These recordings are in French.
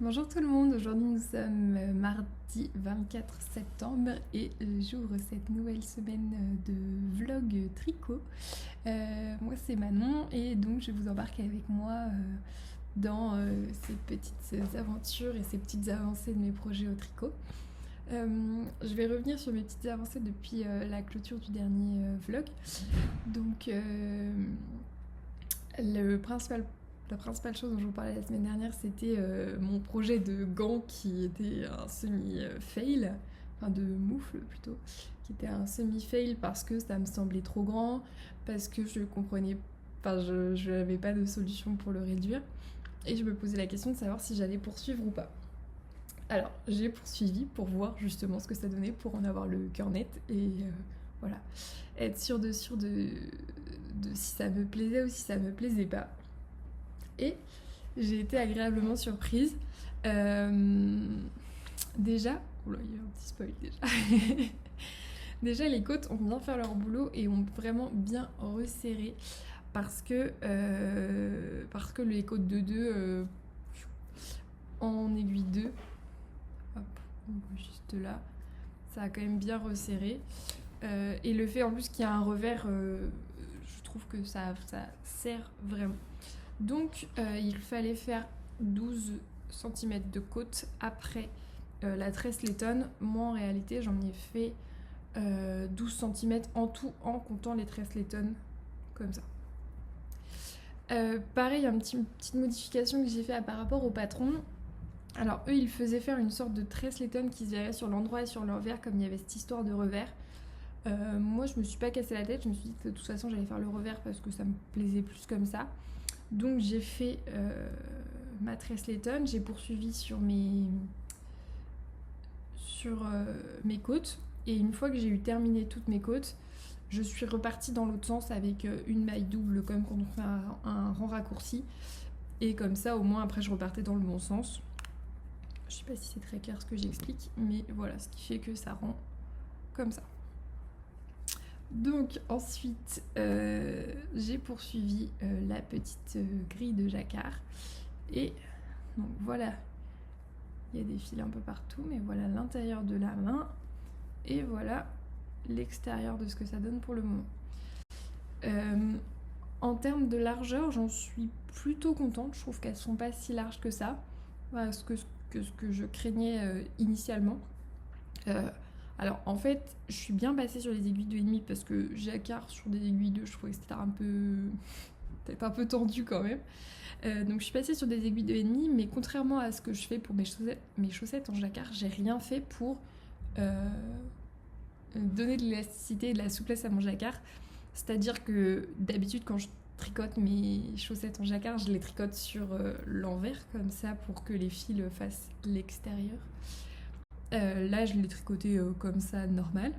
Bonjour tout le monde, aujourd'hui nous sommes mardi 24 septembre et j'ouvre cette nouvelle semaine de vlog tricot. Moi c'est Manon et donc je vous embarque avec moi dans ces petites aventures et ces petites avancées de mes projets au tricot. Je vais revenir sur mes petites avancées depuis la clôture du dernier vlog. Donc la principale chose dont je vous parlais la semaine dernière, c'était mon projet de gant qui était un semi-fail, enfin de moufle plutôt, qui était un semi-fail parce que ça me semblait trop grand, parce que je comprenais, enfin je n'avais pas de solution pour le réduire, et je me posais la question de savoir si j'allais poursuivre ou pas. Alors j'ai poursuivi pour voir justement ce que ça donnait, pour en avoir le cœur net, et voilà, être sûre de si ça me plaisait ou si ça me plaisait pas. Et j'ai été agréablement surprise. Déjà, oula, il y a un petit spoil déjà. Déjà, les côtes ont bien fait leur boulot et ont vraiment bien resserré parce que les côtes de 2 en aiguille 2, hop, juste là, ça a quand même bien resserré. Et le fait en plus qu'il y a un revers, je trouve que ça serre vraiment. Donc il fallait faire 12 cm de côte après la tresse laitonne. Moi en réalité j'en ai fait 12 cm en tout en comptant les tresses laitonnes comme ça. Pareil, une petite modification que j'ai fait par rapport au patron. Alors eux ils faisaient faire une sorte de tresse laitonne qui se verrait sur l'endroit et sur l'envers comme il y avait cette histoire de revers. Moi je me suis pas cassé la tête, je me suis dit que de toute façon j'allais faire le revers parce que ça me plaisait plus comme ça. Donc j'ai fait ma tresse laitonne, j'ai poursuivi sur mes côtes, et une fois que j'ai eu terminé toutes mes côtes, je suis repartie dans l'autre sens avec une maille double comme quand on fait un rang raccourci, et comme ça au moins après je repartais dans le bon sens. Je sais pas si c'est très clair ce que j'explique, mais voilà, ce qui fait que ça rend comme ça. Donc ensuite j'ai poursuivi la petite grille de jacquard, et donc voilà, il y a des fils un peu partout, mais voilà l'intérieur de la main et voilà l'extérieur de ce que ça donne pour le moment. En termes de largeur, j'en suis plutôt contente, je trouve qu'elles sont pas si larges que ça, voilà, ce que je craignais initialement. Alors en fait, je suis bien passée sur les aiguilles 2,5 parce que jacquard sur des aiguilles 2, je trouvais que c'était peut-être un peu tendu quand même. Donc je suis passée sur des aiguilles 2,5, mais contrairement à ce que je fais pour mes chaussettes en jacquard, j'ai rien fait pour donner de l'élasticité et de la souplesse à mon jacquard. C'est-à-dire que d'habitude quand je tricote mes chaussettes en jacquard, je les tricote sur l'envers comme ça pour que les fils fassent l'extérieur. Là je l'ai tricoté comme ça normal.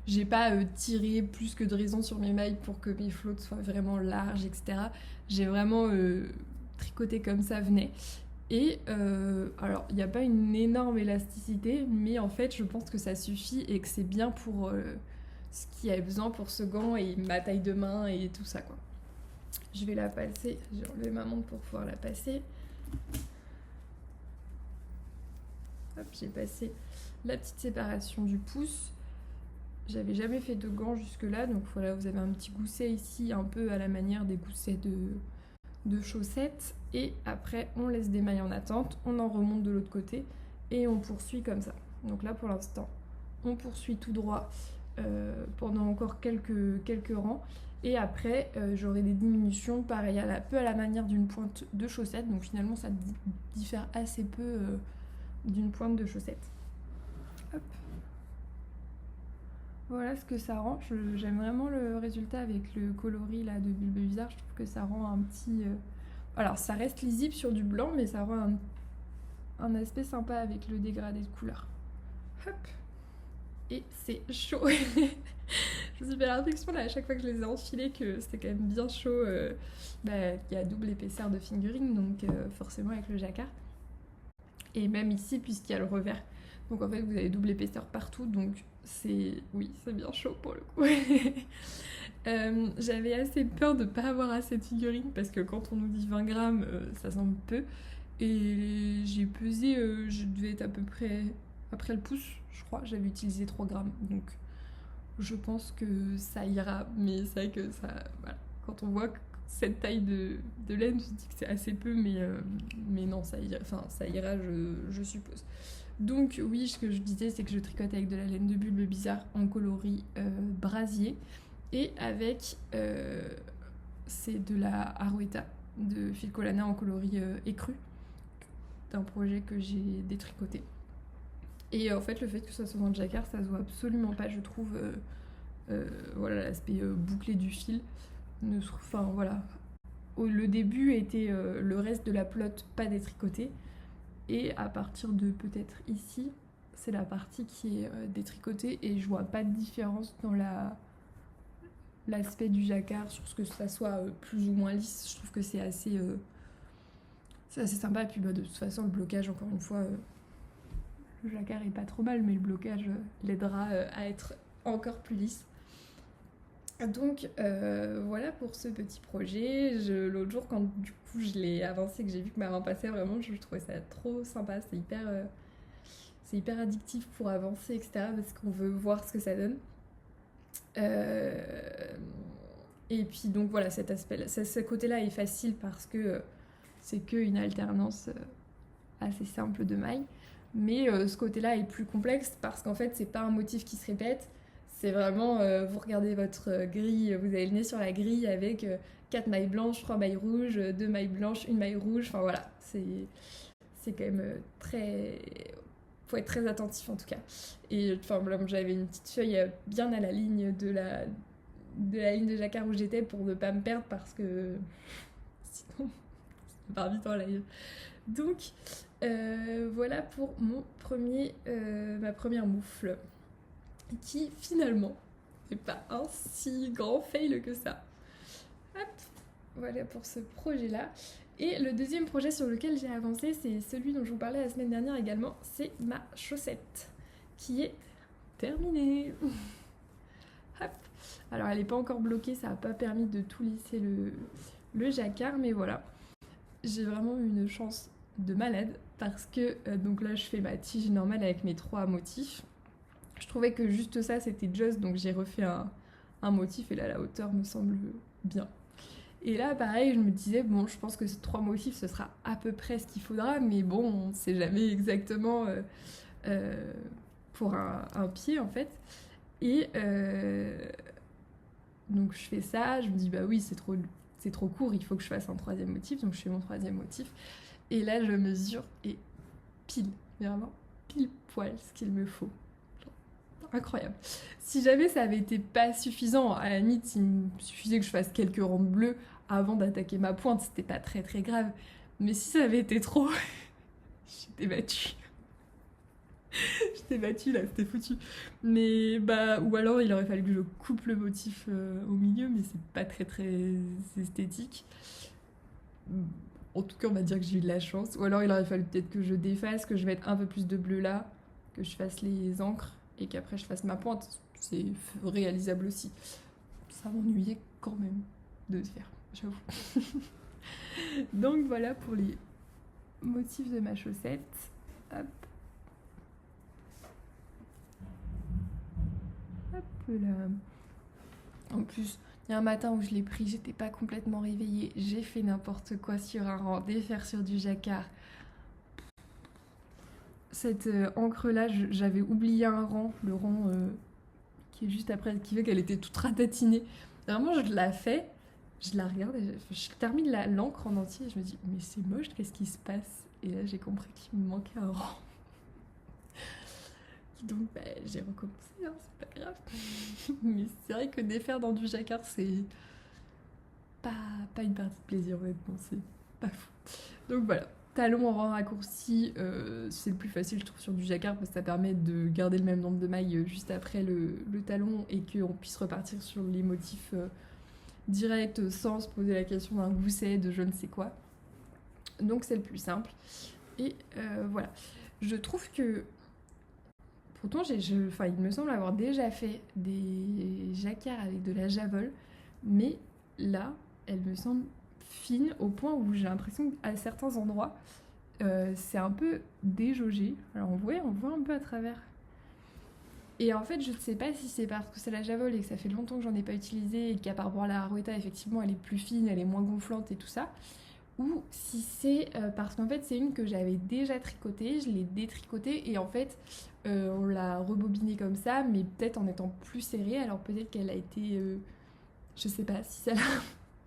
J'ai pas tiré plus que de raison sur mes mailles pour que mes flottes soient vraiment larges, etc. J'ai vraiment tricoté comme ça venait. Et alors il n'y a pas une énorme élasticité, mais en fait je pense que ça suffit et que c'est bien pour ce qu'il y a besoin pour ce gant et ma taille de main et tout ça quoi. Je vais la passer, j'ai enlevé ma montre pour pouvoir la passer. Hop, j'ai passé la petite séparation du pouce. J'avais jamais fait de gants jusque là, donc voilà, vous avez un petit gousset ici, un peu à la manière des goussets de chaussettes. Et après, on laisse des mailles en attente, on en remonte de l'autre côté et on poursuit comme ça. Donc là, pour l'instant, on poursuit tout droit pendant encore quelques rangs. Et après, j'aurai des diminutions, pareil, peu à la manière d'une pointe de chaussette. Donc finalement, ça diffère assez peu d'une pointe de chaussette. Hop. Voilà ce que ça rend. J'aime vraiment le résultat avec le coloris là de Bulbevizard. Je trouve que ça rend un petit... Alors ça reste lisible sur du blanc, mais ça rend un aspect sympa avec le dégradé de couleur. Hop. Et c'est chaud. Je me suis fait l'impression là à chaque fois que je les ai enfilés que c'était quand même bien chaud. Il y a double épaisseur de fingering, donc forcément avec le jacquard. Et même ici, puisqu'il y a le revers. Donc en fait, vous avez double épaisseur partout, donc c'est bien chaud pour le coup. J'avais assez peur de ne pas avoir assez de figurines, parce que quand on nous dit 20 grammes, ça semble peu. Et j'ai pesé, je devais être à peu près après le pouce, je crois. J'avais utilisé 3 grammes. Donc je pense que ça ira. Mais c'est vrai que ça. Voilà. Quand on voit cette taille de laine, je me dis que c'est assez peu. Mais non, ça ira je suppose. Donc oui, ce que je disais, c'est que je tricote avec de la laine de bulbe bizarre en coloris brasier. Et avec. C'est de la Arouetta de Filcolana en coloris écru, d'un projet que j'ai détricoté. Et en fait, le fait que ça soit dans le jacquard, ça se voit absolument pas, je trouve. Voilà, l'aspect bouclé du fil. Enfin, voilà. Le début était le reste de la pelote pas détricoté. Et à partir de peut-être ici, c'est la partie qui est détricotée. Et je vois pas de différence dans l'aspect du jacquard sur ce que ça soit plus ou moins lisse. Je trouve que c'est assez sympa. Et puis de toute façon, le blocage, encore une fois, le jacquard est pas trop mal, mais le blocage l'aidera à être encore plus lisse. Donc voilà pour ce petit projet. L'autre jour, quand du coup je l'ai avancé, que j'ai vu que ma main passait, vraiment je trouvais ça trop sympa. C'est hyper addictif pour avancer, etc. Parce qu'on veut voir ce que ça donne. Et puis donc voilà, cet aspect, ce côté-là est facile parce que c'est qu'une alternance assez simple de mailles. Mais ce côté-là est plus complexe parce qu'en fait, c'est pas un motif qui se répète. C'est vraiment, vous regardez votre grille, vous avez le nez sur la grille avec 4 mailles blanches, 3 mailles rouges, 2 mailles blanches, 1 maille rouge. Enfin voilà, c'est quand même très... Faut être très attentif en tout cas. Et enfin voilà, j'avais une petite feuille bien à la ligne de la ligne de jacquard où j'étais pour ne pas me perdre parce que sinon ça part vite en live. Donc voilà pour ma première moufle qui finalement n'est pas un si grand fail que ça. Hop, voilà pour ce projet là. Et le deuxième projet sur lequel j'ai avancé, c'est celui dont je vous parlais la semaine dernière également, c'est ma chaussette qui est terminée. Hop. Alors elle n'est pas encore bloquée, ça n'a pas permis de tout lisser le jacquard, mais voilà. J'ai vraiment eu une chance de malade parce que donc là je fais ma tige normale avec mes 3 motifs. Je trouvais que juste ça c'était just, donc j'ai refait un motif et là la hauteur me semble bien. Et là pareil je me disais bon je pense que ces 3 motifs ce sera à peu près ce qu'il faudra, mais bon on sait jamais exactement pour un pied en fait. Et donc je fais ça, je me dis bah oui c'est trop court, il faut que je fasse un 3e motif, donc je fais mon 3e motif. Et là, je mesure et pile, vraiment pile poil ce qu'il me faut. Genre, incroyable. Si jamais ça avait été pas suffisant, à la limite, il me suffisait que je fasse quelques rondes bleues avant d'attaquer ma pointe, c'était pas très très grave. Mais si ça avait été trop, j'étais battue. J'étais battue là, c'était foutu. Mais bah, ou alors il aurait fallu que je coupe le motif au milieu, mais c'est pas très très esthétique. En tout cas, on va dire que j'ai eu de la chance. Ou alors, il aurait fallu peut-être que je défasse, que je mette un peu plus de bleu là, que je fasse les encres et qu'après je fasse ma pointe. C'est réalisable aussi. Ça m'ennuyait quand même de le faire, j'avoue. Donc voilà pour les motifs de ma chaussette. Hop. Hop là. En plus, il y a un matin où je l'ai pris, j'étais pas complètement réveillée. J'ai fait n'importe quoi sur un rang, défaire sur du jacquard. Cette encre-là, j'avais oublié un rang, le rang qui est juste après, qui fait qu'elle était toute ratatinée. Vraiment, je la fais, je la regarde, je termine l'encre en entier et je me dis, mais c'est moche, qu'est-ce qui se passe? Et là, j'ai compris qu'il me manquait un rang. Donc, bah, j'ai recommencé, hein, c'est pas grave. Mais c'est vrai que défaire dans du jacquard, c'est pas une partie de plaisir, honnêtement, c'est pas fou. Donc voilà. Talon en rang raccourci, c'est le plus facile je trouve sur du jacquard parce que ça permet de garder le même nombre de mailles juste après le talon et qu'on puisse repartir sur les motifs directs sans se poser la question d'un gousset, de je ne sais quoi. Donc c'est le plus simple. Et voilà. Je trouve que pourtant il me semble avoir déjà fait des jacquards avec de la javole, mais là elle me semble fine au point où j'ai l'impression qu'à certains endroits c'est un peu déjaugé. Alors on voit un peu à travers. Et en fait, je ne sais pas si c'est parce que c'est la Javol et que ça fait longtemps que j'en ai pas utilisé et qu'à par rapport à la Harwetta, effectivement, elle est plus fine, elle est moins gonflante et tout ça. Ou si c'est parce qu'en fait, c'est une que j'avais déjà tricotée, je l'ai détricotée et en fait, on l'a rebobinée comme ça, mais peut-être en étant plus serrée. Alors peut-être qu'elle a été... je sais pas si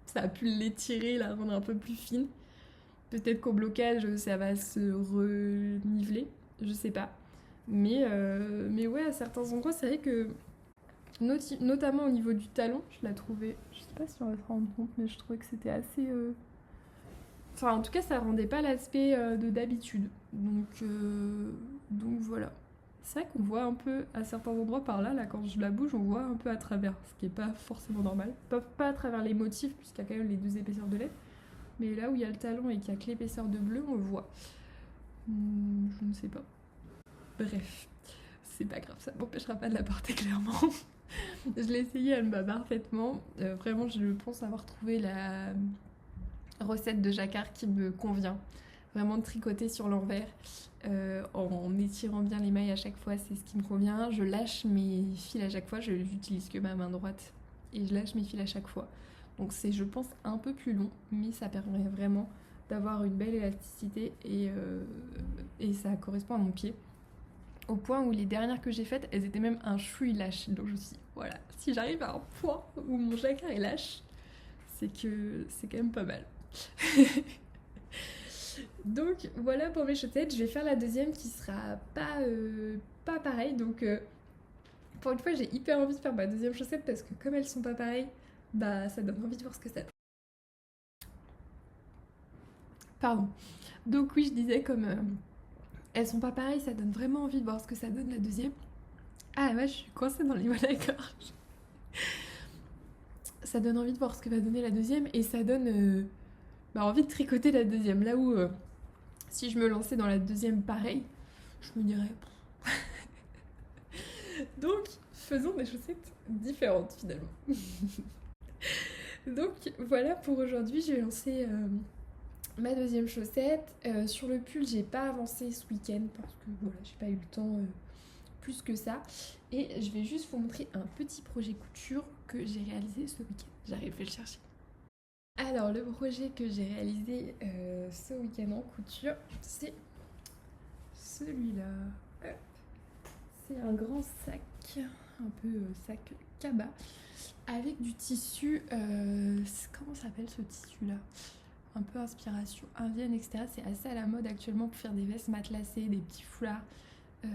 ça a pu l'étirer, la rendre un peu plus fine. Peut-être qu'au blocage, ça va se reniveler, je sais pas. Mais ouais, à certains endroits, c'est vrai que, notamment au niveau du talon, je la trouvais, je sais pas si on va se rendre compte, mais je trouvais que c'était assez... Enfin, en tout cas, ça rendait pas l'aspect de d'habitude. Donc voilà. C'est vrai qu'on voit un peu, à certains endroits par là, quand je la bouge, on voit un peu à travers, ce qui est pas forcément normal. Pas à travers les motifs, puisqu'il y a quand même les 2 épaisseurs de lait, mais là où il y a le talon et qu'il y a que l'épaisseur de bleu, on le voit. Je ne sais pas. Bref, c'est pas grave, ça m'empêchera pas de la porter clairement. Je l'ai essayé, elle me va parfaitement. Vraiment, je pense avoir trouvé la recette de jacquard qui me convient. Vraiment de tricoter sur l'envers en étirant bien les mailles à chaque fois, c'est ce qui me convient. Je lâche mes fils à chaque fois, je n'utilise que ma main droite et je lâche mes fils à chaque fois. Donc c'est, je pense, un peu plus long, mais ça permet vraiment d'avoir une belle élasticité et ça correspond à mon pied. Au point où les dernières que j'ai faites, elles étaient même un chouï lâche. Donc je me suis dit, voilà, si j'arrive à un point où mon jacquard est lâche, c'est que c'est quand même pas mal. Donc voilà pour mes chaussettes. Je vais faire la deuxième qui sera pas pareille. Donc pour une fois, j'ai hyper envie de faire ma deuxième chaussette parce que comme elles sont pas pareilles, bah ça donne envie de voir ce que ça donne. Pardon. Donc oui, je disais comme elles sont pas pareilles, ça donne vraiment envie de voir ce que ça donne la deuxième. Ah ouais, je suis coincée dans le niveau de la gorge. Ça donne envie de voir ce que va donner la deuxième et ça donne envie de tricoter la deuxième. Là où si je me lançais dans la deuxième pareil, je me dirais... Donc faisons des chaussettes différentes finalement. Donc voilà pour aujourd'hui, j'ai lancé ma deuxième chaussette. Sur le pull, j'ai pas avancé ce week-end parce que voilà, j'ai pas eu le temps plus que ça. Et je vais juste vous montrer un petit projet couture que j'ai réalisé ce week-end. J'arrive à le chercher. Alors le projet que j'ai réalisé ce week-end en couture, c'est celui-là. C'est un grand sac, un peu sac cabas, avec du tissu, comment s'appelle ce tissu-là? Un peu inspiration indienne, etc. C'est assez à la mode actuellement pour faire des vestes matelassées, des petits foulards. Je ne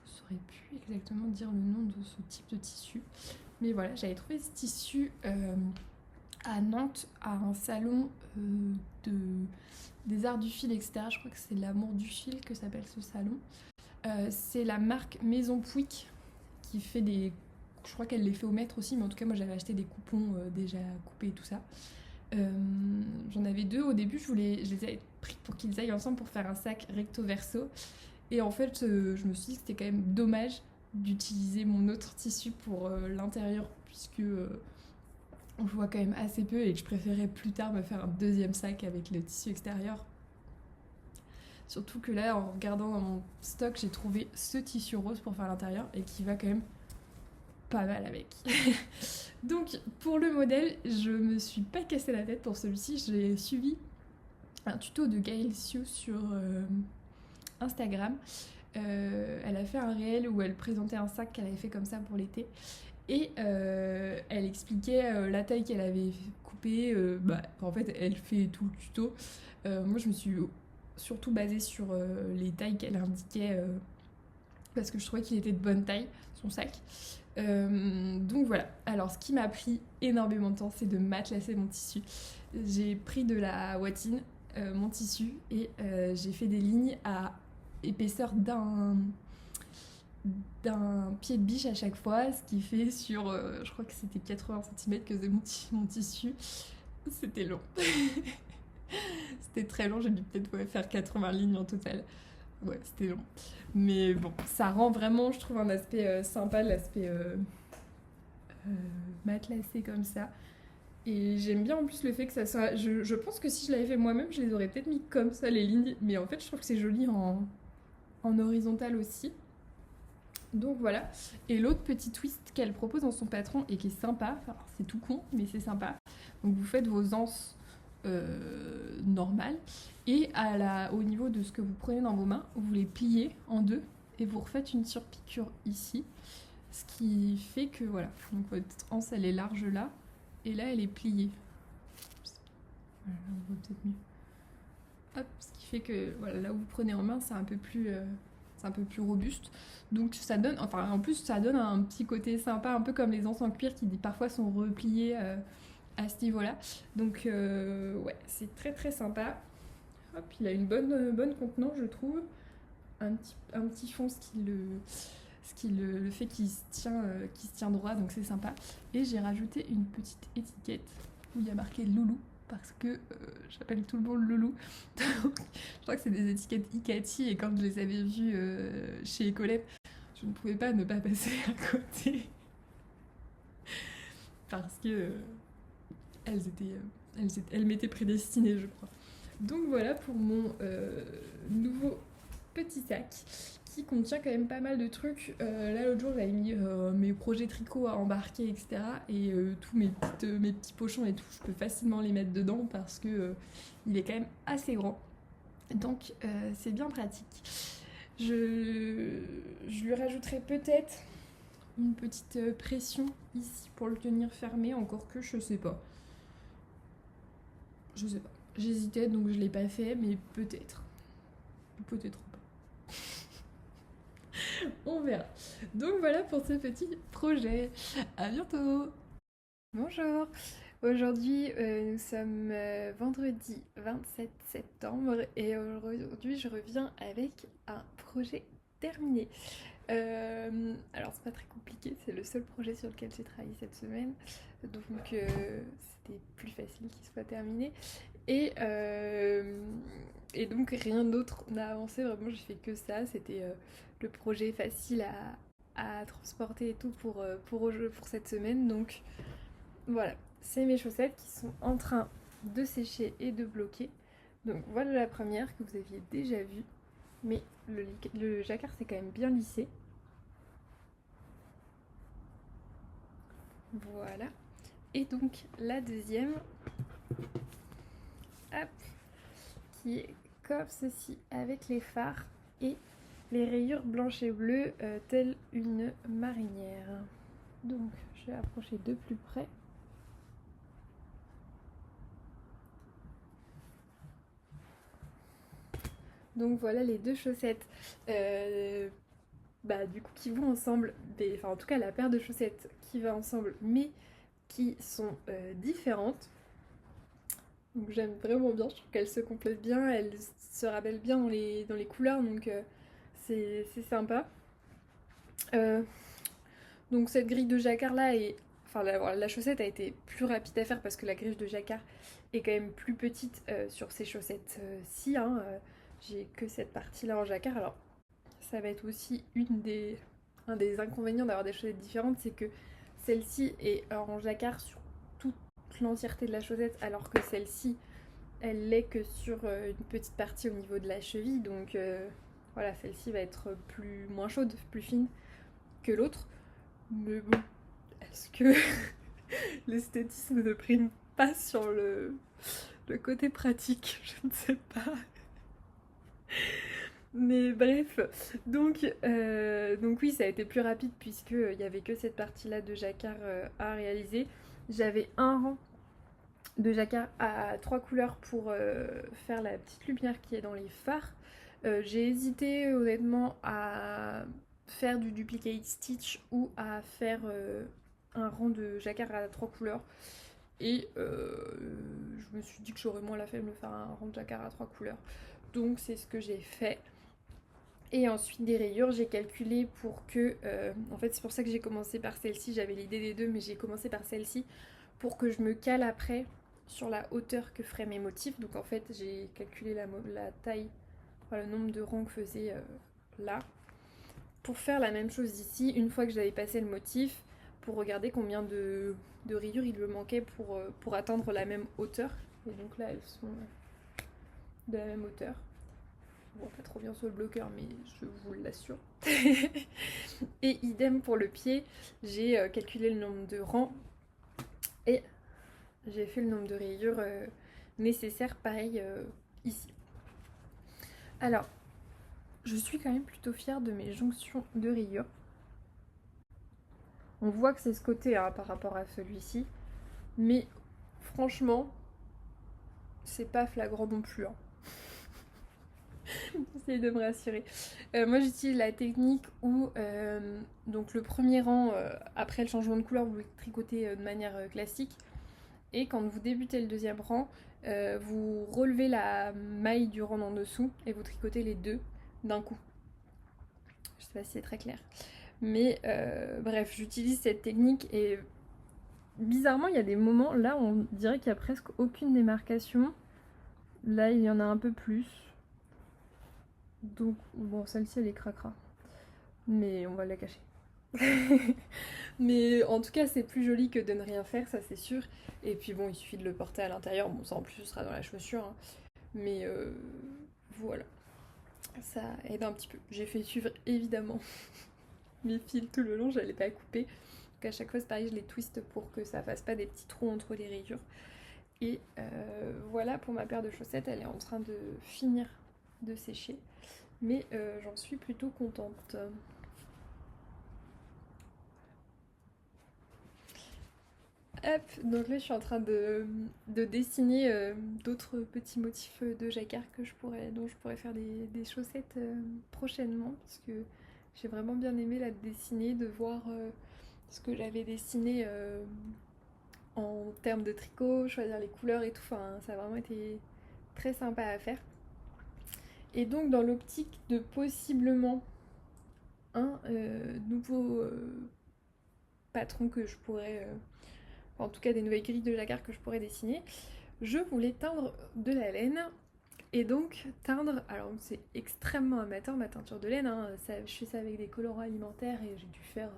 saurais plus exactement dire le nom de ce type de tissu. Mais voilà, j'avais trouvé ce tissu à Nantes, à un salon des arts du fil, etc. Je crois que c'est l'amour du fil que s'appelle ce salon. C'est la marque Maison Pouic qui fait des... Je crois qu'elle les fait au mètre aussi, mais en tout cas moi j'avais acheté des coupons déjà coupés et tout ça. J'en avais 2 au début, je les ai pris pour qu'ils aillent ensemble pour faire un sac recto verso. Et en fait je me suis dit que c'était quand même dommage d'utiliser mon autre tissu pour l'intérieur puisque on le voit quand même assez peu et que je préférais plus tard me faire un deuxième sac avec le tissu extérieur. Surtout que là, en regardant dans mon stock, j'ai trouvé ce tissu rose pour faire l'intérieur et qui va quand même pas mal avec. Donc pour le modèle, je me suis pas cassé la tête pour celui-ci. J'ai suivi un tuto de Gaëlle Sio sur Instagram. Elle a fait un réel où elle présentait un sac qu'elle avait fait comme ça pour l'été. Et elle expliquait la taille qu'elle avait coupée. En fait, elle fait tout le tuto. Moi, je me suis surtout basée sur les tailles qu'elle indiquait parce que je trouvais qu'il était de bonne taille, son sac. Donc voilà. Alors, ce qui m'a pris énormément de temps, c'est de matelasser mon tissu. J'ai pris de la watine, mon tissu, et j'ai fait des lignes à épaisseur d'un pied de biche à chaque fois, ce qui fait sur, je crois que c'était 80 cm que faisait mon tissu. C'était long. C'était très long, j'ai dû peut-être faire 80 lignes en total. Ouais, c'était long. Mais bon, ça rend vraiment, je trouve, un aspect sympa, l'aspect matelassé comme ça. Et j'aime bien en plus le fait que ça soit... Je pense que si je l'avais fait moi-même, je les aurais peut-être mis comme ça, les lignes. Mais en fait, je trouve que c'est joli en horizontal aussi. Donc voilà. Et l'autre petit twist qu'elle propose dans son patron et qui est sympa, enfin, c'est tout con, mais c'est sympa. Donc vous faites vos anses normales et au niveau de ce que vous prenez dans vos mains, vous les pliez en deux et vous refaites une surpiqûre ici. Ce qui fait que voilà, donc votre anse elle est large là et là elle est pliée. Voilà, on voit peut-être mieux. Hop, ce qui fait que voilà, là où vous prenez en main, c'est un peu plus robuste. Donc ça donne, enfin en plus ça donne un petit côté sympa, un peu comme les anses en cuir qui parfois sont repliés à ce niveau-là. Donc ouais, c'est très très sympa. Hop, il a une bonne contenance, je trouve. Un petit fond, le fait qu'il se tient droit, donc c'est sympa. Et j'ai rajouté une petite étiquette où il y a marqué Loulou parce que j'appelle tout le monde Loulou. Donc, je crois que c'est des étiquettes Icati et quand je les avais vues chez Ecolette, je ne pouvais pas ne pas passer à côté parce que elles m'étaient prédestinées, je crois. Donc voilà pour mon nouveau petit sac qui contient quand même pas mal de trucs. Là l'autre jour j'avais mis mes projets tricot à embarquer, etc. Et tous mes petits pochons et tout, je peux facilement les mettre dedans parce que il est quand même assez grand. Donc c'est bien pratique. Je lui rajouterai peut-être une petite pression ici pour le tenir fermé, encore que je sais pas. Je sais pas. J'hésitais donc je l'ai pas fait, mais peut-être. Peut-être pas. On verra. Donc voilà pour ce petit projet. À bientôt. Bonjour. Aujourd'hui, nous sommes vendredi 27 septembre et aujourd'hui je reviens avec un projet terminé. Alors c'est pas très compliqué, c'est le seul projet sur lequel j'ai travaillé cette semaine, donc c'était plus facile qu'il soit terminé. Et, et donc rien d'autre n'a avancé, vraiment j'ai fait que ça, c'était le projet facile à transporter et tout pour cette semaine. Donc voilà, c'est mes chaussettes qui sont en train de sécher et de bloquer. Donc voilà la première que vous aviez déjà vue, mais le jacquard s'est quand même bien lissé. Voilà. Et donc la deuxième, hop, qui est comme ceci avec les phares et les rayures blanches et bleues telle une marinière. Donc je vais approcher de plus près. Donc voilà les deux chaussettes du coup qui vont ensemble, enfin en tout cas la paire de chaussettes qui va ensemble mais qui sont différentes. Donc j'aime vraiment bien, je trouve qu'elles se complètent bien, elles se rappellent bien dans les couleurs, donc c'est sympa. Donc cette grille de jacquard là est... Enfin la chaussette a été plus rapide à faire parce que la grille de jacquard est quand même plus petite sur ces chaussettes-ci. J'ai que cette partie-là en jacquard. Alors ça va être aussi un des inconvénients d'avoir des chaussettes différentes, c'est que celle-ci est en jacquard sur toute l'entièreté de la chaussette alors que celle-ci elle l'est que sur une petite partie au niveau de la cheville. Donc voilà, celle-ci va être moins chaude, plus fine que l'autre. Mais bon, est-ce que l'esthétisme ne prime pas sur le côté pratique? Je ne sais pas. Mais bref, donc oui, ça a été plus rapide puisqu'il n'y avait que cette partie-là de jacquard à réaliser. J'avais un rang de jacquard à 3 couleurs pour faire la petite lumière qui est dans les phares. J'ai hésité honnêtement à faire du duplicate stitch ou à faire un rang de jacquard à 3 couleurs. Et je me suis dit que j'aurais moins la flemme de faire un rang de jacquard à 3 couleurs. Donc c'est ce que j'ai fait. Et ensuite des rayures, j'ai calculé pour que... en fait c'est pour ça que j'ai commencé par celle-ci, j'avais l'idée des deux mais j'ai commencé par celle-ci pour que je me cale après sur la hauteur que feraient mes motifs. Donc en fait j'ai calculé la taille, le nombre de rangs que faisait là. Pour faire la même chose ici, une fois que j'avais passé le motif, pour regarder combien de rayures il me manquait pour atteindre la même hauteur. Et donc là, elles sont de la même hauteur. Bon, pas trop bien sur le bloqueur, mais je vous l'assure. Et idem pour le pied, j'ai calculé le nombre de rangs et j'ai fait le nombre de rayures nécessaires, pareil ici. Alors, je suis quand même plutôt fière de mes jonctions de rayures. On voit que c'est ce côté hein, par rapport à celui-ci, mais franchement, c'est pas flagrant non plus. Hein. J'essaie de me rassurer. Moi j'utilise la technique où donc le premier rang, après le changement de couleur, vous le tricotez de manière classique. Et quand vous débutez le deuxième rang, vous relevez la maille du rang en dessous et vous tricotez les deux d'un coup. Je sais pas si c'est très clair. Mais bref, j'utilise cette technique et bizarrement il y a des moments, là on dirait qu'il n'y a presque aucune démarcation. Là il y en a un peu plus. Donc bon, celle-ci elle est cracra. Mais on va la cacher. Mais en tout cas c'est plus joli que de ne rien faire, ça c'est sûr. Et puis bon, il suffit de le porter à l'intérieur. Bon, ça en plus ce sera dans la chaussure. Hein. Mais voilà. Ça aide un petit peu. J'ai fait suivre évidemment mes fils tout le long, je n'allais pas couper. Donc à chaque fois c'est pareil, je les twiste pour que ça fasse pas des petits trous entre les rayures. Et voilà pour ma paire de chaussettes, elle est en train de finir de sécher. Mais j'en suis plutôt contente. Hop, donc là je suis en train de dessiner d'autres petits motifs de jacquard que dont je pourrais faire des chaussettes prochainement, parce que j'ai vraiment bien aimé la dessiner, de voir ce que j'avais dessiné en termes de tricot, choisir les couleurs et tout, enfin ça a vraiment été très sympa à faire. Et donc dans l'optique de possiblement un nouveau patron que je pourrais... en tout cas des nouvelles grilles de jacquard que je pourrais dessiner, je voulais teindre de la laine. Et donc teindre, alors c'est extrêmement amateur ma teinture de laine, hein, je fais ça avec des colorants alimentaires et j'ai dû faire,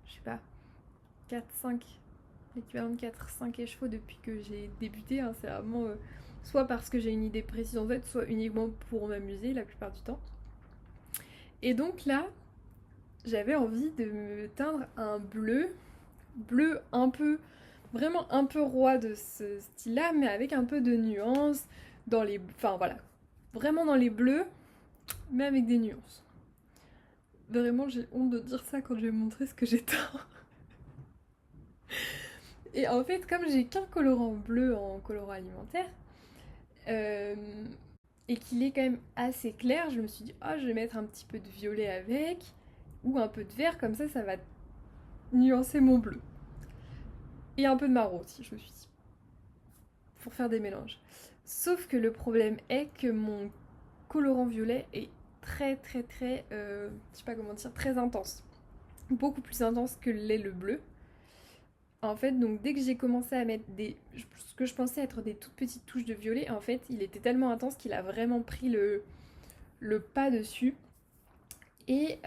je sais pas, 4-5, l'équivalent de 4-5 écheveaux depuis que j'ai débuté, hein, c'est vraiment soit parce que j'ai une idée précise en fait, soit uniquement pour m'amuser la plupart du temps. Et donc là, j'avais envie de me teindre un bleu un peu, vraiment un peu roi de ce style-là, mais avec un peu de nuances dans les... Enfin voilà, vraiment dans les bleus, mais avec des nuances. Vraiment, j'ai honte de dire ça quand je vais montrer ce que j'ai teint. Et en fait, comme j'ai qu'un colorant bleu en colorant alimentaire, et qu'il est quand même assez clair, je me suis dit, oh, je vais mettre un petit peu de violet avec, ou un peu de vert, comme ça va nuancer mon bleu. Et un peu de marron aussi, je me suis dit, pour faire des mélanges. Sauf que le problème est que mon colorant violet est très, je sais pas comment dire, très intense. Beaucoup plus intense que l'est le bleu. En fait, donc dès que j'ai commencé à mettre ce que je pensais être des toutes petites touches de violet, en fait, il était tellement intense qu'il a vraiment pris le pas dessus. Et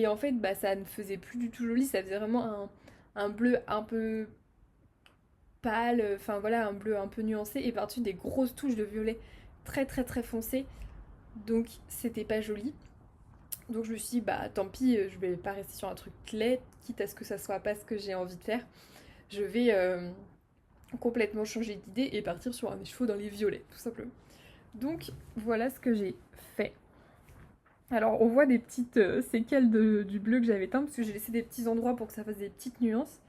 en fait, bah, ça ne faisait plus du tout joli, ça faisait vraiment un bleu un peu pâle, enfin voilà, un bleu un peu nuancé, et par-dessus des grosses touches de violet très foncées, donc c'était pas joli. Donc je me suis dit, bah tant pis, je vais pas rester sur un truc clair, quitte à ce que ça soit pas ce que j'ai envie de faire. Je vais complètement changer d'idée et partir sur un écheveau dans les violets, tout simplement. Donc voilà ce que j'ai fait. Alors on voit des petites séquelles du bleu que j'avais teint, parce que j'ai laissé des petits endroits pour que ça fasse des petites nuances.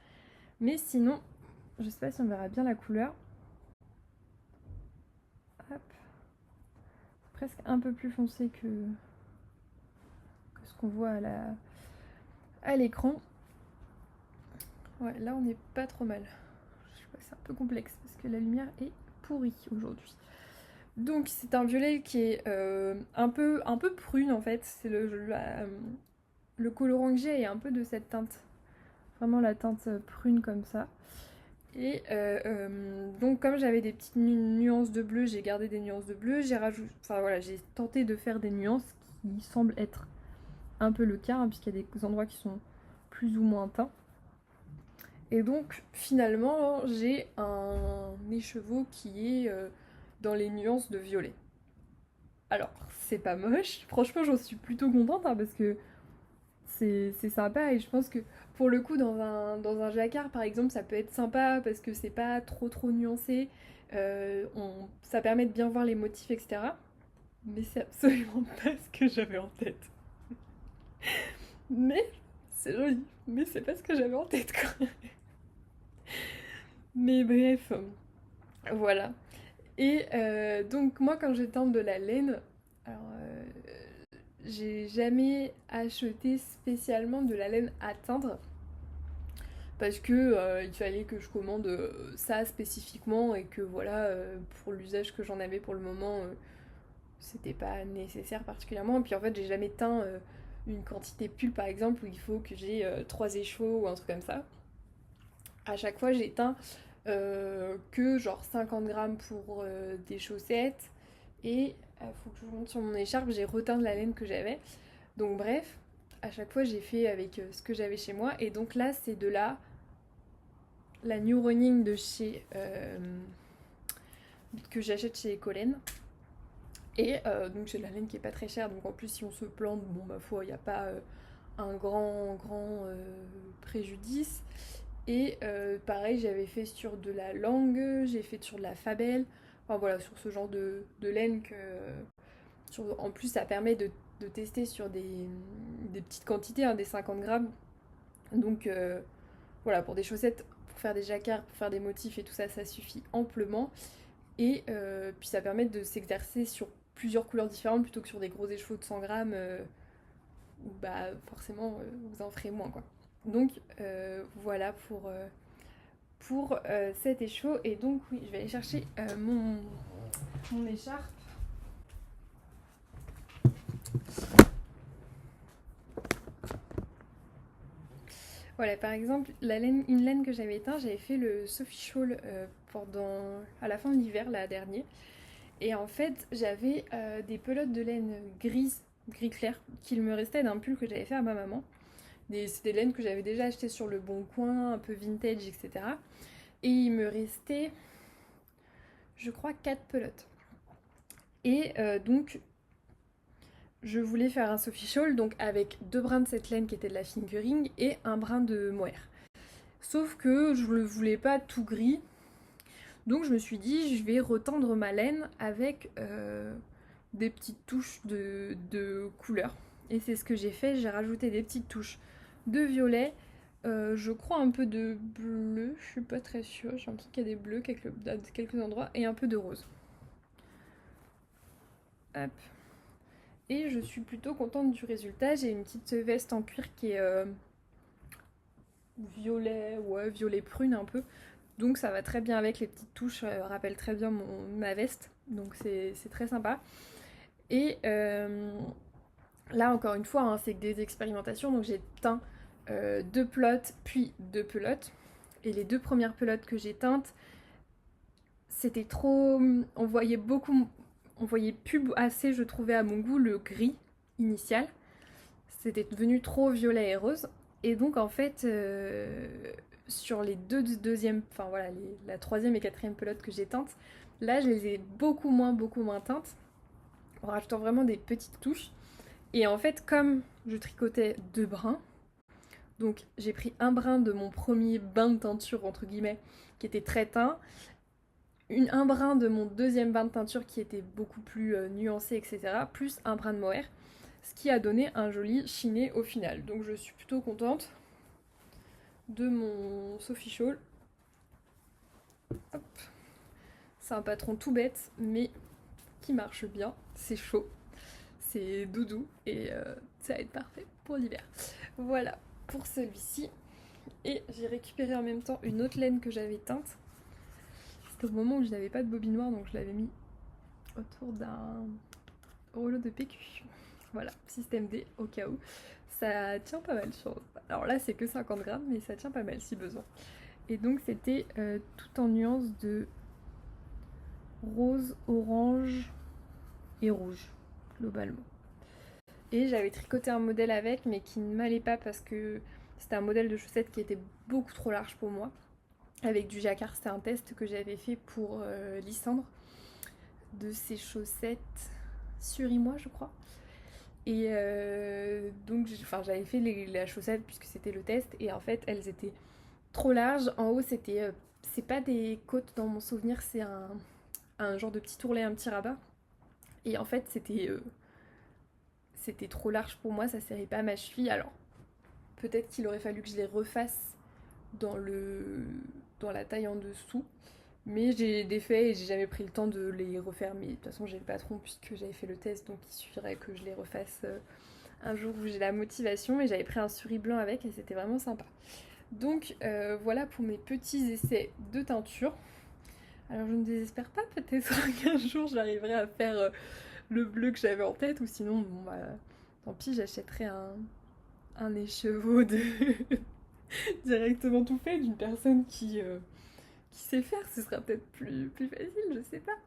Mais sinon, je sais pas si on verra bien la couleur. Hop. Presque un peu plus foncé que ce qu'on voit à l'écran. Ouais, là on n'est pas trop mal. Je sais pas, c'est un peu complexe parce que la lumière est pourrie aujourd'hui. Donc c'est un violet qui est un peu prune en fait. C'est le colorant que j'ai est un peu de cette teinte. Vraiment la teinte prune comme ça. Et donc comme j'avais des petites nuances de bleu, j'ai gardé des nuances de bleu. J'ai tenté de faire des nuances qui semblent être un peu le cas, hein, puisqu'il y a des endroits qui sont plus ou moins teint. Et donc finalement j'ai un écheveau qui est dans les nuances de violet. Alors c'est pas moche, franchement j'en suis plutôt contente hein, parce que c'est sympa et je pense que pour le coup dans un jacquard par exemple ça peut être sympa parce que c'est pas trop nuancé, ça permet de bien voir les motifs etc. Mais c'est absolument pas ce que j'avais en tête. Mais c'est joli, mais c'est pas ce que j'avais en tête quoi. Mais bref, voilà. Et donc moi quand je teinte de la laine, alors j'ai jamais acheté spécialement de la laine à teindre parce que il fallait que je commande ça spécifiquement et que voilà pour l'usage que j'en avais pour le moment c'était pas nécessaire particulièrement. Et puis en fait j'ai jamais teint une quantité pull par exemple où il faut que j'ai 3 écheveaux ou un truc comme ça. À chaque fois j'ai teint que genre 50 grammes pour des chaussettes et faut que je monte sur mon écharpe, j'ai reteint de la laine que j'avais. Donc bref, à chaque fois j'ai fait avec ce que j'avais chez moi et donc là c'est de la New Running de chez que j'achète chez Ecolène. Et donc c'est de la laine qui est pas très chère, donc en plus si on se plante, bon ma foi, il n'y a pas un grand préjudice. Et pareil, j'avais fait sur de la langue, j'ai fait sur de la Fabelle, enfin voilà, sur ce genre de laine que... en plus, ça permet de tester sur des petites quantités, hein, des 50 grammes. Donc voilà, pour des chaussettes, pour faire des jacquards, pour faire des motifs et tout ça, ça suffit amplement. Et puis ça permet de s'exercer sur plusieurs couleurs différentes plutôt que sur des gros écheveaux de 100 grammes où bah forcément vous en ferez moins quoi. Donc voilà pour cet écheveau. Et donc oui, je vais aller chercher mon écharpe. Voilà, par exemple, une laine que j'avais éteinte, j'avais fait le Sophie Shawl à la fin de l'hiver, là, dernier. Et en fait, j'avais des pelotes de laine gris clair, qu'il me restait d'un pull que j'avais fait à ma maman. C'est des laines que j'avais déjà achetées sur le Bon Coin, un peu vintage, etc. Et il me restait, je crois, 4 pelotes. Et donc, je voulais faire un Sophie Shawl, donc avec 2 brins de cette laine qui était de la fingering et un brin de mohair. Sauf que je ne voulais pas tout gris, donc je me suis dit je vais retendre ma laine avec des petites touches de couleur. Et c'est ce que j'ai fait, j'ai rajouté des petites touches de violet, je crois un peu de bleu, je suis pas très sûre, j'ai l'impression qu'il y a des bleus à quelques endroits, et un peu de rose. Hop. Et je suis plutôt contente du résultat, j'ai une petite veste en cuir qui est violet, ouais, violet prune un peu. Donc ça va très bien avec les petites touches, rappelle très bien ma veste. Donc c'est très sympa. Et là encore une fois, hein, c'est que des expérimentations. Donc j'ai teint 2 pelotes, puis 2 pelotes. Et les 2 premières pelotes que j'ai teintes, c'était trop... On voyait plus assez, je trouvais à mon goût, le gris initial. C'était devenu trop violet et rose. Et donc en fait, sur les enfin voilà, la troisième et quatrième pelote que j'ai teintes, là je les ai beaucoup moins teintes, en rajoutant vraiment des petites touches. Et en fait, comme je tricotais 2 brins, donc j'ai pris un brin de mon premier bain de teinture, entre guillemets, qui était très teint, un brin de mon deuxième bain de teinture qui était beaucoup plus nuancé, etc., plus un brin de mohair, ce qui a donné un joli chiné au final. Donc je suis plutôt contente de mon Sophie Shawl. Hop. C'est un patron tout bête, mais qui marche bien. C'est chaud, c'est doudou, et ça va être parfait pour l'hiver. Voilà pour celui-ci. Et j'ai récupéré en même temps une autre laine que j'avais teinte. C'était au moment où je n'avais pas de bobine noire, donc je l'avais mis autour d'un rouleau de PQ. Voilà, système D au cas où. Ça tient pas mal sur... Alors là c'est que 50 grammes, mais ça tient pas mal si besoin. Et donc c'était tout en nuances de rose, orange et rouge, globalement. Et j'avais tricoté un modèle avec, mais qui ne m'allait pas parce que C'était un modèle de chaussettes qui était beaucoup trop large pour moi, avec du jacquard. C'était un test que j'avais fait pour Lysandre, de ses chaussettes Surimois, je crois. Et donc j'avais fait la chaussette puisque c'était le test, et en fait elles étaient trop larges. En haut c'était, c'est pas des côtes dans mon souvenir, c'est un genre de petit ourlet, un petit rabat. Et en fait c'était trop large pour moi, ça serrait pas à ma cheville. Alors peut-être qu'il aurait fallu que je les refasse dans la taille en dessous. Mais j'ai défait et j'ai jamais pris le temps de les refaire. Mais de toute façon, j'ai le patron puisque j'avais fait le test, donc il suffirait que je les refasse un jour où j'ai la motivation. Et j'avais pris un suri blanc avec et c'était vraiment sympa. Donc voilà pour mes petits essais de teinture. Alors je ne désespère pas, peut-être qu'un jour j'arriverai à faire le bleu que j'avais en tête, ou sinon, bon bah tant pis, j'achèterai un écheveau directement tout fait d'une personne qui sait faire, ce sera peut-être plus facile, je sais pas.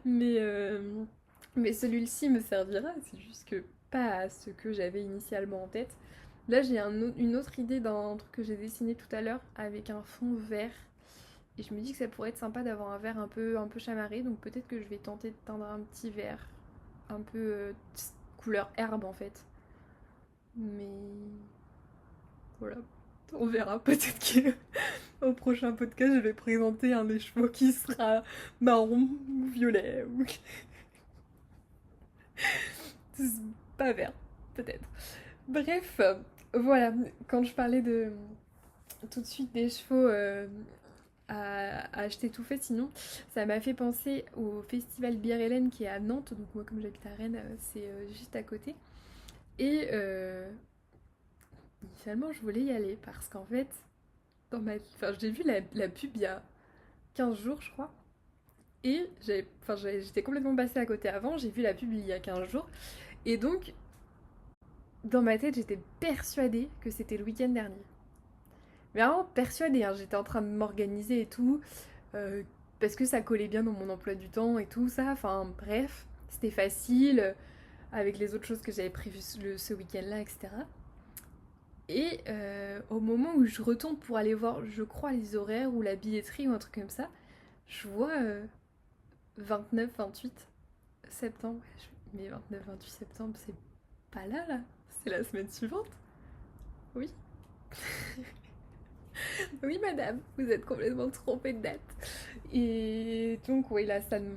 mais mais celui-ci me servira, c'est juste que pas à ce que j'avais initialement en tête. Là, j'ai une autre idée d'un truc que j'ai dessiné tout à l'heure avec un fond vert. Et je me dis que ça pourrait être sympa d'avoir un vert un peu chamarré, donc peut-être que je vais tenter de teindre un petit vert, un peu couleur herbe en fait. Mais voilà, on verra. Peut-être qu'au prochain podcast, je vais présenter un des chevaux qui sera marron ou violet ou pas vert, peut-être. Bref, voilà. Quand je parlais de tout de suite des chevaux à acheter tout fait, sinon, ça m'a fait penser au festival Bière Hélène qui est à Nantes. Donc moi, comme j'habite à Rennes, c'est juste à côté. Et initialement, je voulais y aller parce qu'en fait, j'ai vu la pub il y a 15 jours, je crois. Et j'étais complètement passée à côté avant, j'ai vu la pub il y a 15 jours. Et donc, dans ma tête, j'étais persuadée que c'était le week-end dernier. Mais vraiment persuadée, hein, j'étais en train de m'organiser et tout, parce que ça collait bien dans mon emploi du temps et tout ça. Enfin bref, c'était facile, avec les autres choses que j'avais prévues ce week-end-là, etc. Et au moment où je retourne pour aller voir, je crois, les horaires ou la billetterie ou un truc comme ça, je vois 29-28 septembre. Mais 29-28 septembre, c'est pas là, c'est la semaine suivante. Oui. Oui, madame, vous êtes complètement trompée de date. Et donc, oui, là, ça ne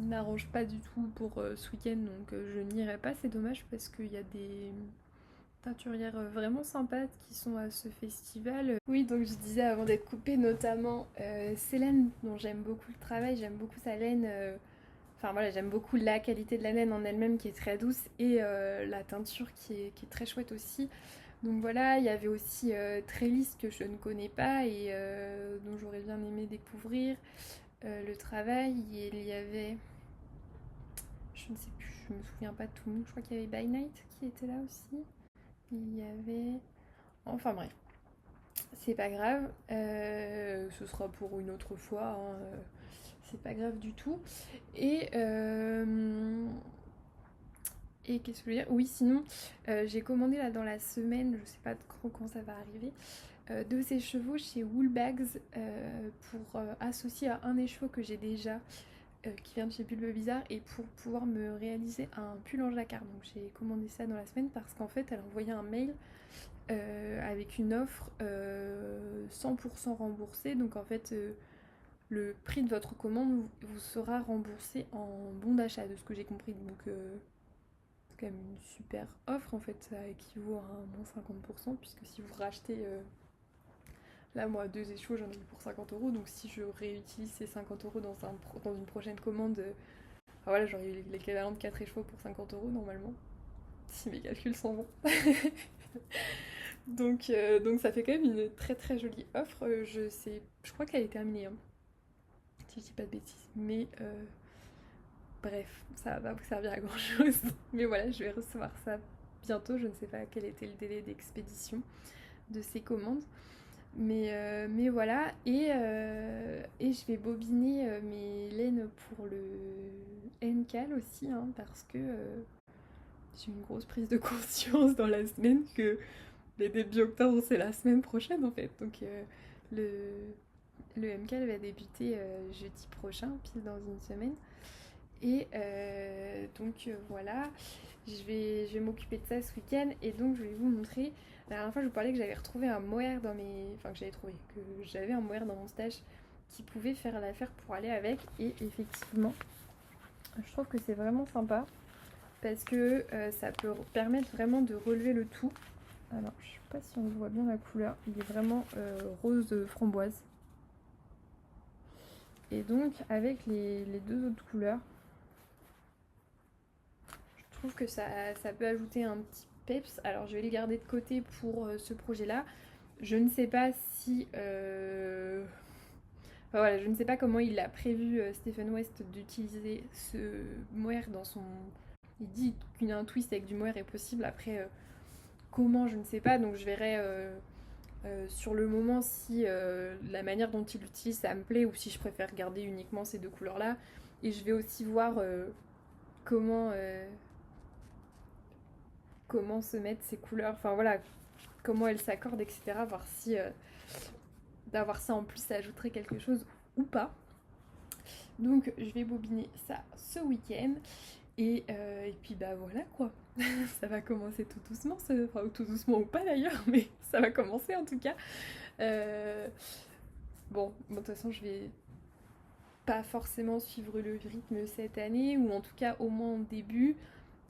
m'arrange pas du tout pour ce week-end, donc je n'irai pas. C'est dommage parce qu'il y a des teinturières vraiment sympas qui sont à ce festival. Oui, donc je disais avant d'être coupée, notamment Célène, dont j'aime beaucoup le travail, j'aime beaucoup sa laine. Enfin voilà, j'aime beaucoup la qualité de la laine en elle-même qui est très douce, et la teinture qui est très chouette aussi. Donc voilà, il y avait aussi Trellis que je ne connais pas et dont j'aurais bien aimé découvrir le travail. Et il y avait, je ne sais plus, je me souviens pas de tout le monde, je crois qu'il y avait By Night qui était là aussi. Il y avait... Enfin bref, c'est pas grave, ce sera pour une autre fois, hein, c'est pas grave du tout. Et qu'est-ce que je veux dire? Oui, sinon, j'ai commandé là dans la semaine, je sais pas trop quand ça va arriver, de ces chevaux chez Woolbags pour associer à un écheveau que j'ai déjà, qui vient de chez Bulbe Bizarre, et pour pouvoir me réaliser un pull en jacquard. Donc j'ai commandé ça dans la semaine parce qu'en fait, elle a envoyé un mail avec une offre 100% remboursée. Donc en fait, le prix de votre commande vous sera remboursé en bon d'achat, de ce que j'ai compris. Donc quand même une super offre, en fait, ça équivaut à un moins 50%, puisque si vous rachetez, là moi 2 échevaux j'en ai eu pour 50 €, donc si je réutilise ces 50 € dans une prochaine commande, voilà, j'aurai eu l'équivalent de 4 échevaux pour 50 € normalement, si mes calculs sont bons. Donc ça fait quand même une très très jolie offre. Je crois qu'elle est terminée, hein, si je dis pas de bêtises, mais bref, ça va pas vous servir à grand chose. Mais voilà, je vais recevoir ça bientôt. Je ne sais pas quel était le délai d'expédition de ces commandes. Mais voilà. Et je vais bobiner mes laines pour le NCAL aussi, hein, parce que j'ai eu une grosse prise de conscience dans la semaine que les début octobre, c'est la semaine prochaine en fait. Donc le, le MCAL va débuter jeudi prochain, pile dans une semaine. Et donc voilà, je vais m'occuper de ça ce week-end. Et donc je vais vous montrer. La dernière fois, je vous parlais que j'avais retrouvé un mohair dans mes. Enfin, que j'avais un mohair dans mon stage qui pouvait faire l'affaire pour aller avec. Et effectivement, je trouve que c'est vraiment sympa parce que ça peut permettre vraiment de relever le tout. Alors, je sais pas si on voit bien la couleur. Il est vraiment rose framboise. Et donc, avec les deux autres couleurs, je trouve que ça peut ajouter un petit peps. Alors, je vais les garder de côté pour ce projet-là. Je ne sais pas si... Enfin, voilà, je ne sais pas comment il a prévu Stephen West d'utiliser ce mohair dans son... Il dit qu'un twist avec du mohair est possible. Après, comment, je ne sais pas. Donc, je verrai sur le moment si la manière dont il l'utilise, ça me plaît ou si je préfère garder uniquement ces deux couleurs-là. Et je vais aussi voir comment... comment se mettre ces couleurs, enfin voilà, comment elles s'accordent, etc. Voir si d'avoir ça en plus, ça ajouterait quelque chose ou pas. Donc je vais bobiner ça ce week-end. Et puis bah voilà quoi, ça va commencer tout doucement, enfin tout doucement ou pas d'ailleurs, mais ça va commencer en tout cas. Bon, de toute façon je vais pas forcément suivre le rythme cette année, ou en tout cas au moins au début.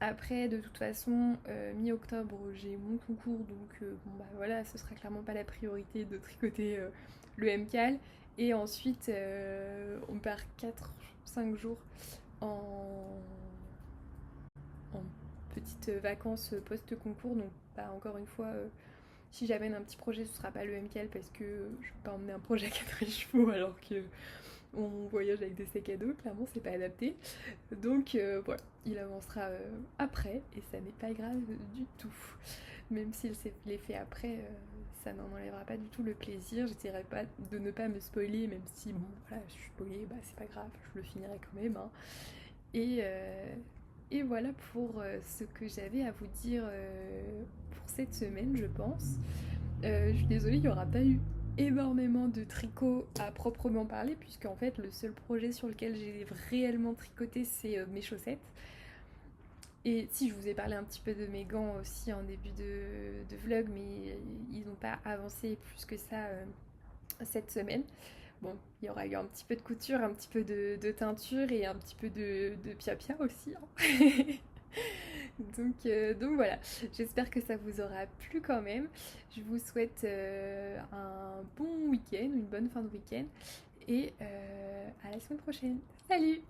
Après, de toute façon, mi-octobre, j'ai mon concours, donc bon bah voilà, ce sera clairement pas la priorité de tricoter le MCAL. Et ensuite, on part 4-5 jours en, en petites vacances post-concours. Donc bah, encore une fois, si j'amène un petit projet, ce sera pas le MCAL parce que je peux pas emmener un projet à 4 chevaux alors que on voyage avec des sacs à dos, clairement c'est pas adapté. Donc voilà, il avancera après et ça n'est pas grave du tout. Même s'il les fait après, ça n'en enlèvera pas du tout le plaisir. J'essaierai pas de ne pas me spoiler, même si bon voilà, je suis spoilée, bah c'est pas grave, je le finirai quand même. Hein. Et voilà pour ce que j'avais à vous dire pour cette semaine, je pense. Je suis désolée, il n'y aura pas eu énormément de tricot à proprement parler, puisque en fait le seul projet sur lequel j'ai réellement tricoté c'est mes chaussettes. Et si je vous ai parlé un petit peu de mes gants aussi en début de vlog, mais ils n'ont pas avancé plus que ça cette semaine. Bon, il y aura eu un petit peu de couture, un petit peu de teinture et un petit peu de pia-pia aussi. Hein. Donc voilà, j'espère que ça vous aura plu quand même. Je vous souhaite un bon week-end, une bonne fin de week-end et à la semaine prochaine. Salut!